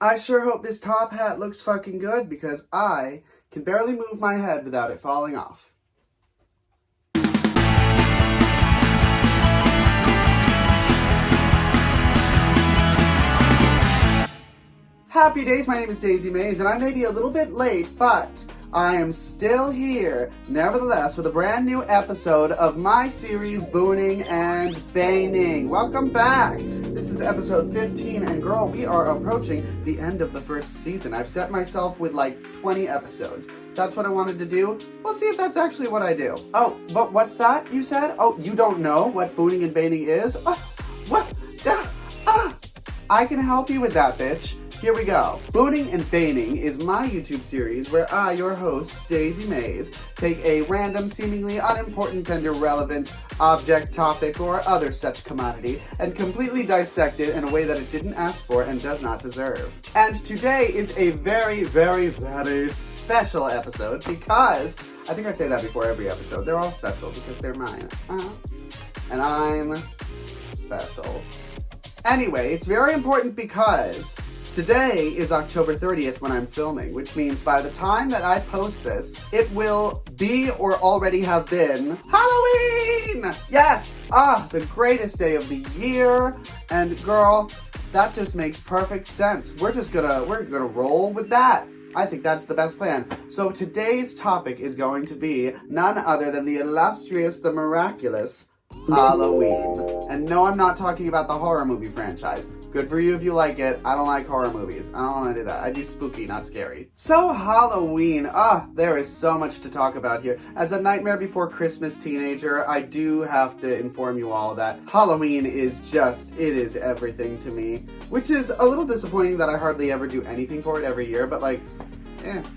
I sure hope this top hat looks fucking good because I can barely move my head without it falling off. Happy days, my name is Daisy Maize, and I may be a little bit late, but I am still here, nevertheless, with a brand new episode of my series, Booning and Baining. Welcome back! This is episode 15, and girl, we are approaching the end of the first season. I've set myself with like 20 episodes. That's what I wanted to do. We'll see if that's actually what I do. Oh, but what's that, you said? Oh, you don't know what Booning and Baining is? What? I can help you with that, bitch. Here we go. Booning and Baining is my YouTube series where I, your host, Daisy Maize, take a random, seemingly unimportant and irrelevant object, topic, or other such commodity and completely dissect it in a way that it didn't ask for and does not deserve. And today is a very, very, very special episode because, I think I say that before every episode, they're all special because they're mine. And I'm special. Anyway, it's very important because today is October 30th when I'm filming, which means by the time that I post this, it will be or already have been Halloween! Yes! The greatest day of the year. And girl, that just makes perfect sense. We're gonna roll with that. I think that's the best plan. So today's topic is going to be none other than the illustrious, the miraculous Halloween. And no, I'm not talking about the horror movie franchise. Good for you if you like it. I don't like horror movies. I don't want to do that. I do spooky, not scary. So Halloween. There is so much to talk about here. As a Nightmare Before Christmas teenager, I do have to inform you all that Halloween is it is everything to me. Which is a little disappointing that I hardly ever do anything for it every year, but like,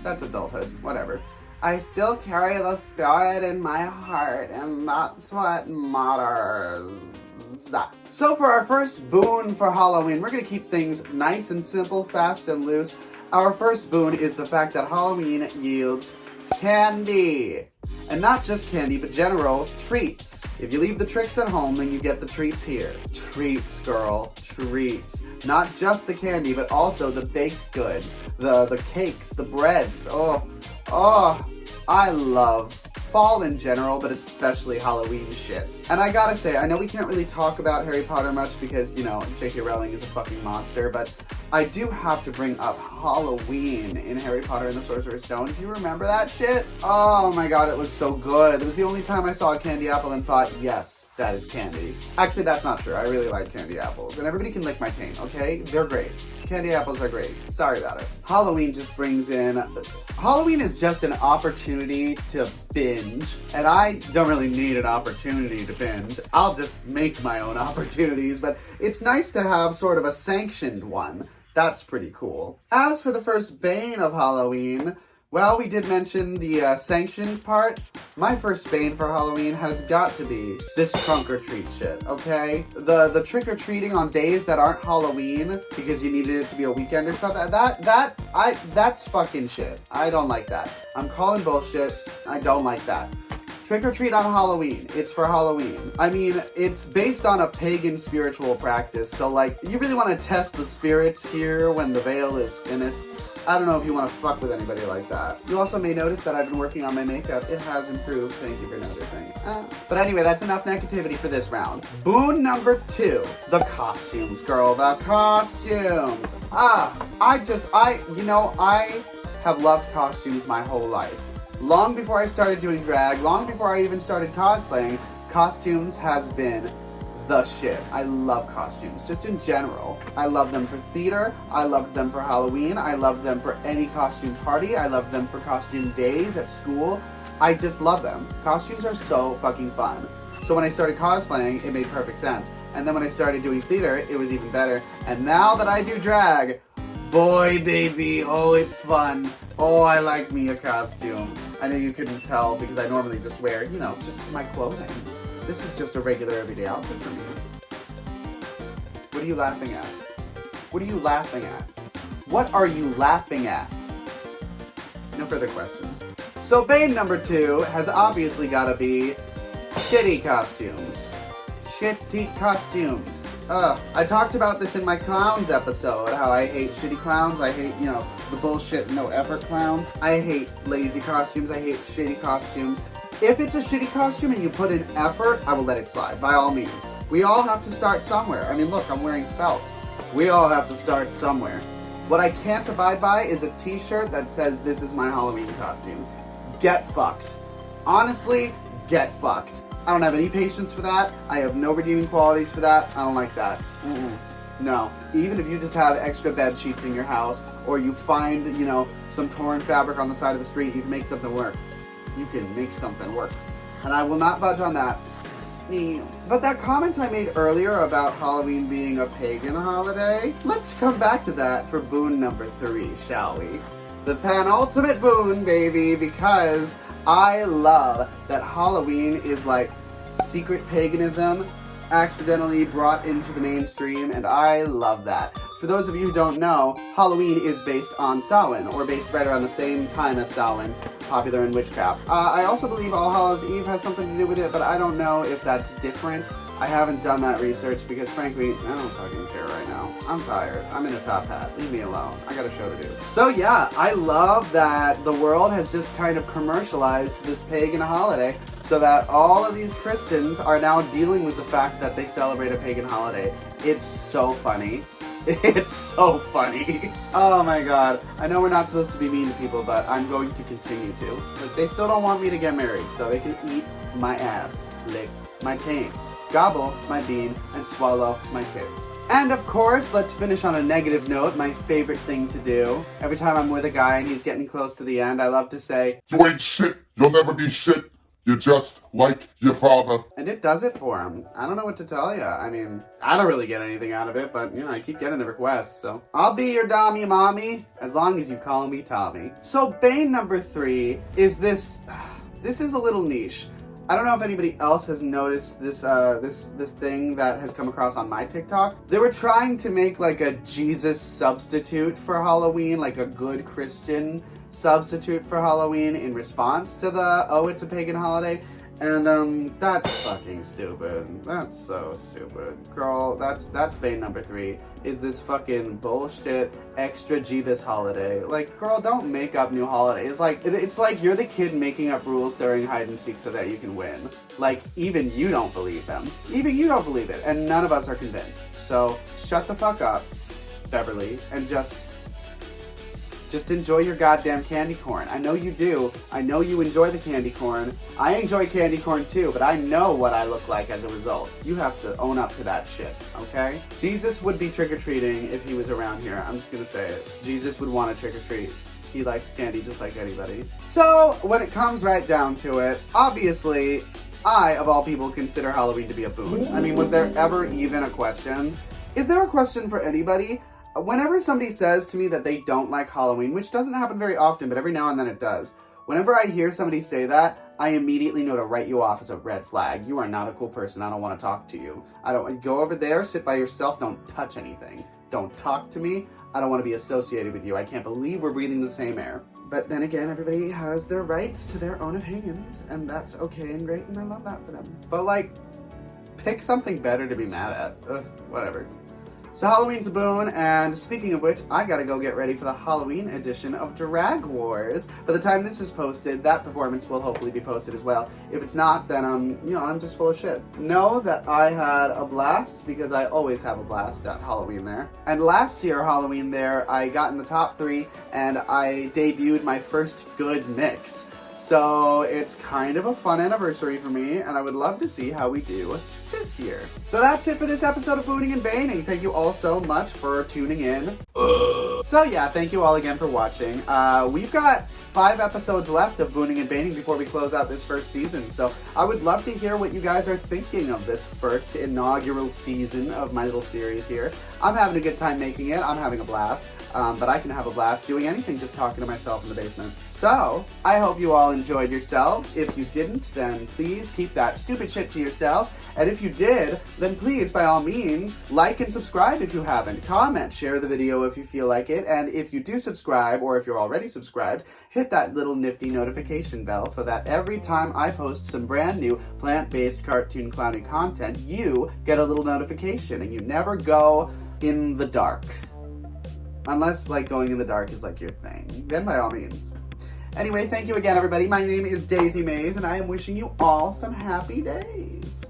that's adulthood. Whatever. I still carry the spirit in my heart, and that's what matters. So for our first boon for Halloween, we're going to keep things nice and simple, fast and loose. Our first boon is the fact that Halloween yields candy. And not just candy, but general treats. If you leave the tricks at home, then you get the treats here. Treats, girl. Treats. Not just the candy, but also the baked goods, the cakes, the breads. I love fall in general, but especially Halloween shit. And I gotta say, I know we can't really talk about Harry Potter much because, J.K. Rowling is a fucking monster, but I do have to bring up Halloween in Harry Potter and the Sorcerer's Stone. Do you remember that shit? Oh my god, it looks so good. It was the only time I saw a candy apple and thought, yes, that is candy. Actually, that's not true. I really like candy apples. And everybody can lick my taint, okay? They're great. Candy apples are great. Sorry about it. Halloween is just an opportunity to binge. And I don't really need an opportunity to binge. I'll just make my own opportunities. But it's nice to have sort of a sanctioned one. That's pretty cool. As for the first bane of Halloween, well, we did mention the sanctioned part. My first bane for Halloween has got to be this trunk or treat shit, okay? The trick-or-treating on days that aren't Halloween because you needed it to be a weekend or something, that's fucking shit. I don't like that. I'm calling bullshit. I don't like that. Trick or treat on Halloween. It's for Halloween. I mean, it's based on a pagan spiritual practice, so like, you really want to test the spirits here when the veil is thinnest. I don't know if you want to fuck with anybody like that. You also may notice that I've been working on my makeup. It has improved. Thank you for noticing. But anyway, that's enough negativity for this round. Boon number 2. The costumes, girl. The costumes. I have loved costumes my whole life. Long before I started doing drag, long before I even started cosplaying, costumes has been the shit. I love costumes, just in general. I love them for theater, I loved them for Halloween, I loved them for any costume party, I loved them for costume days at school. I just love them. Costumes are so fucking fun. So when I started cosplaying, it made perfect sense. And then when I started doing theater, it was even better. And now that I do drag, boy baby, oh it's fun. Oh, I like me a costume. I know you couldn't tell because I normally just wear, just my clothing. This is just a regular everyday outfit for me. What are you laughing at? What are you laughing at? What are you laughing at? No further questions. So bane number 2 has obviously gotta be shitty costumes. shitty costumes. I talked about this in my clowns episode, how I hate shitty clowns. I hate, the bullshit, no effort clowns. I hate lazy costumes. I hate shitty costumes. If it's a shitty costume and you put in effort, I will let it slide, by all means. We all have to start somewhere. I mean, look, I'm wearing felt. We all have to start somewhere. What I can't abide by is a t-shirt that says, "This is my Halloween costume." Get fucked. Honestly, get fucked. I don't have any patience for that. I have no redeeming qualities for that. I don't like that. No. Even if you just have extra bed sheets in your house, or you find, some torn fabric on the side of the street, you can make something work. You can make something work. And I will not budge on that. But that comment I made earlier about Halloween being a pagan holiday, let's come back to that for boon number 3, shall we? The penultimate boon, baby, because I love that Halloween is like secret paganism accidentally brought into the mainstream, and I love that. For those of you who don't know, Halloween is based on Samhain, or based right around the same time as Samhain, popular in witchcraft. I also believe All Hallows Eve has something to do with it, but I don't know if that's different. I haven't done that research because, frankly, I don't fucking care right now. I'm tired. I'm in a top hat. Leave me alone. I got a show to do. So yeah, I love that the world has just kind of commercialized this pagan holiday so that all of these Christians are now dealing with the fact that they celebrate a pagan holiday. It's so funny. It's so funny. Oh my god. I know we're not supposed to be mean to people, but I'm going to continue to. Like, they still don't want me to get married, so they can eat my ass, lick my taint, gobble my bean, and swallow my tits. And of course, let's finish on a negative note, my favorite thing to do. Every time I'm with a guy and he's getting close to the end, I love to say, "You ain't shit, you'll never be shit, you're just like your father." And it does it for him. I don't know what to tell you. I mean, I don't really get anything out of it, but, I keep getting the requests, so. I'll be your Dommy Mommy, as long as you call me Tommy. So, Bane number 3 is this is a little niche. I don't know if anybody else has noticed this this thing that has come across on my TikTok. They were trying to make like a Jesus substitute for Halloween, like a good Christian substitute for Halloween in response to the, "Oh, it's a pagan holiday." And that's fucking stupid. That's so stupid. Girl, that's Bane number 3, is this fucking bullshit extra Jeebus holiday. Like, girl, don't make up new holidays. Like, it's like you're the kid making up rules during hide and seek so that you can win. Like, even you don't believe them. Even you don't believe it, and none of us are convinced. So, shut the fuck up, Beverly, and just enjoy your goddamn candy corn. I know you do. I know you enjoy the candy corn. I enjoy candy corn too, but I know what I look like as a result. You have to own up to that shit, okay? Jesus would be trick-or-treating if he was around here. I'm just gonna say it. Jesus would want to trick-or-treat. He likes candy just like anybody. So, when it comes right down to it, obviously, I, of all people, consider Halloween to be a boon. I mean, was there ever even a question? Is there a question for anybody? Whenever somebody says to me that they don't like Halloween, which doesn't happen very often, but every now and then it does, whenever I hear somebody say that, I immediately know to write you off as a red flag. You are not a cool person. I don't want to talk to you. I don't go over there, sit by yourself, don't touch anything. Don't talk to me. I don't want to be associated with you. I can't believe we're breathing the same air. But then again, everybody has their rights to their own opinions, and that's okay and great, and I love that for them. But like, pick something better to be mad at. Ugh, whatever. So Halloween's a boon, and speaking of which, I gotta go get ready for the Halloween edition of Drag Wars. By the time this is posted, that performance will hopefully be posted as well. If it's not, then I'm just full of shit. Know that I had a blast, because I always have a blast at Halloween there. And last year, Halloween there, I got in the top 3, and I debuted my first good mix. So it's kind of a fun anniversary for me, and I would love to see how we do this year. So that's it for this episode of Booning and Baning. Thank you all so much for tuning in. So yeah, thank you all again for watching. We've got 5 episodes left of Booning and Baning before we close out this first season, so I would love to hear what you guys are thinking of this first inaugural season of my little series here. I'm having a good time making it. I'm having a blast. but I can have a blast doing anything, just talking to myself in the basement. So, I hope you all enjoyed yourselves. If you didn't, then please keep that stupid shit to yourself. And if you did, then please, by all means, like and subscribe if you haven't. Comment, share the video if you feel like it. And if you do subscribe, or if you're already subscribed, hit that little nifty notification bell so that every time I post some brand new plant-based cartoon clowny content, you get a little notification and you never go in the dark. Unless, like, going in the dark is, like, your thing. Then by all means. Anyway, thank you again, everybody. My name is Daisy Maize, and I am wishing you all some happy days.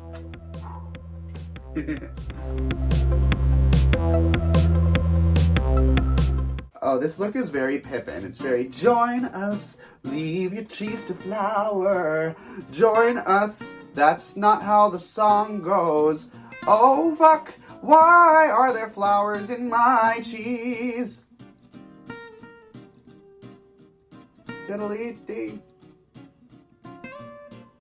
Oh, this look is very Pippin. It's very, join us, leave your cheese to flour. Join us, that's not how the song goes. Oh, fuck, why are there flowers in my cheese? Diddly-dee.